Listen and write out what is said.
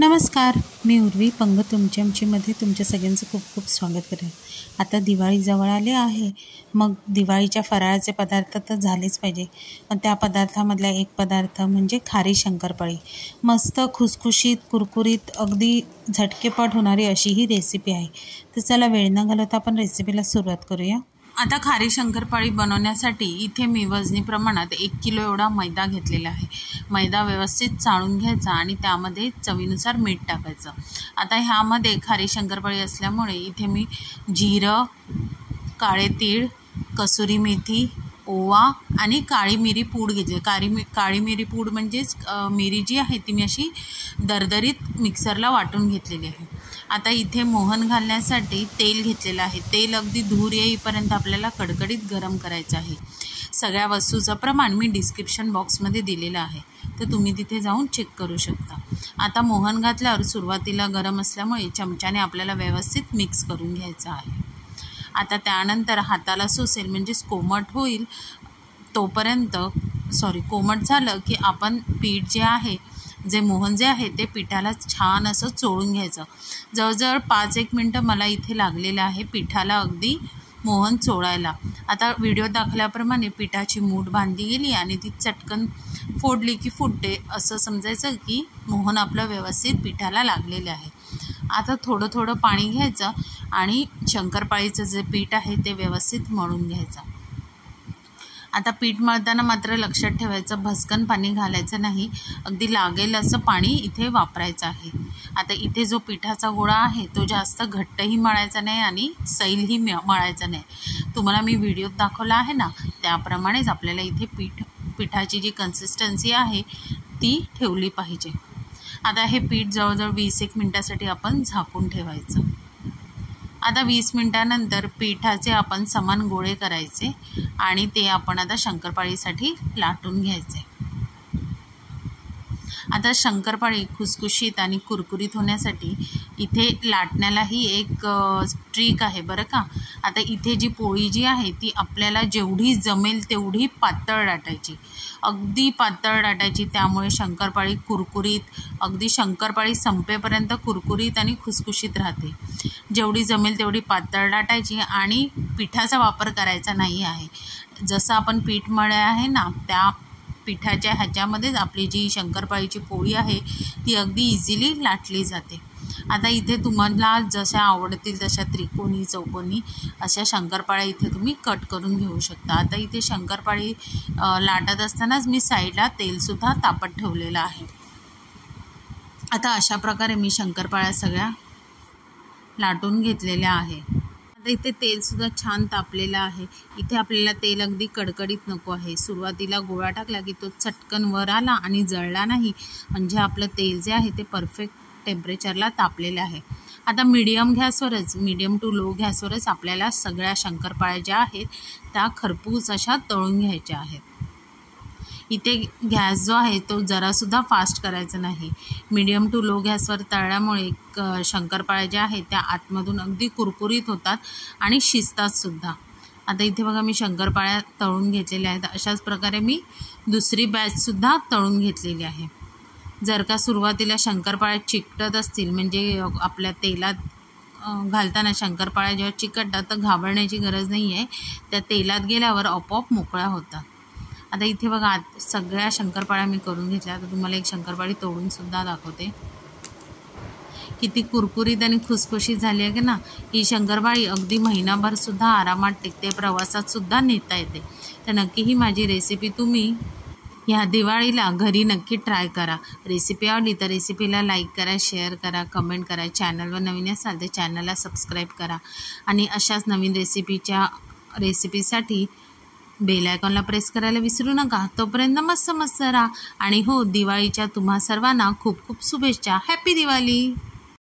नमस्कार, मी उर्वी पंग तुमच्यामध्ये तुमच्या सगळ्यांचं खूप खूप स्वागत करेन। आता दिवाळी जवळ आली आहे, मग दिवाळीच्या फराळाचे पदार्थ तर झालेच पाहिजे। पण त्या पदार्थामधला एक पदार्थ म्हणजे खारी शंकरपाळी। मस्त खुसखुशीत कुरकुरीत अगदी झटकेपट होणारी अशी ही रेसिपी आहे। तर चला वेळ न घालवता आपण रेसिपीला सुरुवात करूया। आता खारी शंकरपाळी बनवण्यासाठी इथे मी वजनी प्रमाणात 1 किलो एवढा मैदा घेतलेला आहे। मैदा व्यवस्थित चाळून घ्यायचा आणि त्यामध्ये चवीनुसार मीठ टाकायचं। आता ह्यामध्ये खारी शंकरपाळी असल्यामुळे इथे मी जिरं, काळे तीळ, कसुरी मेथी, ओवा आणि काळी मिरी पूड घेतली। काळी मिरी पूड म्हणजेच मिरी जी आहे ती मी अशी दरदरीत मिक्सरला वाटून घेतलेली आहे। आता इथे मोहन घालण्यासाठी तेल घेतलेलं आहे। तेल अगदी धूर येईपर्यंत आपल्याला कडकडीत गरम करायचं आहे। सगळ्या वस्तूचं प्रमाण मी डिस्क्रिप्शन बॉक्समध्ये दिलेलं आहे, तर तुम्ही तिथे जाऊन चेक करू शकता। आता मोहन घातल्यावर सुरुवातीला गरम असल्यामुळे चमच्याने आपल्याला व्यवस्थित मिक्स करून घ्यायचं आहे। आता त्यानंतर हाताला सोसेल म्हणजेच कोमट होईल तोपर्यंत कोमट झालं की आपण पीठ जे आहे मोहन जे आहे ते पिठाला छान असं चोळून घ्यायचं। जवळजवळ 5-1 मिनटं मला इथे लागलेलं आहे पिठाला अगदी मोहन चोळायला। आता व्हिडिओ दाखवल्याप्रमाणे पिठाची मूठ बांधली गेली आणि ती चटकन फोडली की फुटते असं समजायचं की मोहन आपलं व्यवस्थित पिठाला लागलेलं आहे। आता थोडं थोडं पाणी घ्यायचं आणि शंकरपाळीचं जे पीठ आहे ते व्यवस्थित मळून घ्यायचं। आता पीठ मळताना मात्र लक्षात ठेवायचं भसकन पाणी घालायचं नाही, अगदी लागेल असं पाणी इथे वापरायचं आहे। आता इथे जो पिठाचा गोळा आहे तो जास्त घट्टही मळायचा नाही आणि सैलही मळायचा नाही। तुम्हाला मी व्हिडिओत दाखवला आहे ना त्याप्रमाणेच आपल्याला इथे पिठाची जी कन्सिस्टन्सी आहे ती ठेवली पाहिजे। आता हे पीठ जवळजवळ 20-1 मिनटासाठी आपण झाकून ठेवायचं। आता 20 मिनटानंतर पिठाचे आपण समान गोळे करायचे आणि ते आपण आता शंकरपाळीसाठी लाटून घ्यायचे। आता शंकरपाळी खुसखुशीत आणि कुरकुरीत होण्यासाठी इथे लाटण्यालाही एक ट्रिक आहे बरं का। आता इथे जी पोळी जी आहे ती आपल्याला जेवढी जमेल तेवढी पातळ लाटायची, अगदी पातळ लाटायची। त्यामुळे शंकरपाळी कुरकुरीत अगदी शंकरपाळी संपेपर्यंत कुरकुरीत आणि खुसखुशीत राहते। जेवढी जमेल तेवढी पातळ लाटायची आणि पिठाचा वापर करायचा नाही आहे। जसं आपण पीठ मळले आहे ना त्या पिठाच्या ह्याच्यामध्येच आपली जी शंकरपाळीची पोळी आहे ती अगदी इझिली लाटली जाते। आता इथे तुम्हाला जशा आवडतील तशा त्रिकोणी चौकोनी अशा शंकरपाळ्या इथे तुम्ही कट करून घेऊ शकता। आता इथे शंकरपाळी लाटत असतानाच मी साईडला तेलसुद्धा तापत ठेवलेलं आहे। आता अशा प्रकारे मी शंकरपाळ्या सगळ्या लाटून घेतलेल्या आहे। आता इथे तेलसुद्धा छान तापलेलं आहे। इथे आपल्याला तेल अगदी कडकडीत नको आहे। सुरुवातीला गोळा टाकला की तो चटकन वर आला आणि जळला नाही, म्हणजे आपलं तेल जे आहे ते परफेक्ट टेम्परेचरला तापलेलं आहे। आता मीडियम टू लो गॅसवरच आपल्याला सगळ्या शंकरपाळ्या ज्या आहेत त्या खरपूस अशा तळून घ्यायच्या आहेत। इथे गॅस जो आहे तो जरासुद्धा फास्ट करायचा नाही। मीडियम टू लो गॅसवर तळल्यामुळे शंकरपाळ्या ज्या आहेत त्या आतमधून अगदी कुरकुरीत होतात आणि शिजतातसुद्धा। आता इथे बघा मी शंकरपाळ्या तळून घेतलेल्या आहेत। अशाच प्रकारे मी दुसरी बॅचसुद्धा तळून घेतलेली आहे। जर का सुरुवातीला शंकरपाळ्या चिकटत असतील म्हणजे आपल्या तेलात घालताना शंकरपाळ्या जेव्हा चिकटतात तर घाबरण्याची गरज नाही आहे, त्या तेलात गेल्यावर आपोआप मोकळ्या होतात। आता इथे बघा सगळ्या शंकरपाळ्या मी करून घेतल्या। आता तुम्हाला एक शंकरपाळी तोडूनसुद्धा दाखवते, किती कुरकुरीत आणि खुसखुशीत झाली आहे की ना। ही शंकरपाळी अगदी महिनाभरसुद्धा आरामात टिकते, प्रवासातसुद्धा नेता येते। तर नक्की ही माझी रेसिपी तुम्ही ह्या दिवाळीला घरी नक्की ट्राय करा। रेसिपी आवडली तर रेसिपीला लाईक करा, शेअर करा, कमेंट करा। चॅनलवर नवीन असाल तर चॅनलला सबस्क्राईब करा आणि अशाच नवीन रेसिपीसाठी बेल आयकॉनला प्रेस करायला विसरू नका। तोपर्यंत मस्त राहा आणि हो, दिवाळीच्या तुम्हा सर्वांना खूप खूप शुभेच्छा। हॅपी दिवाळी।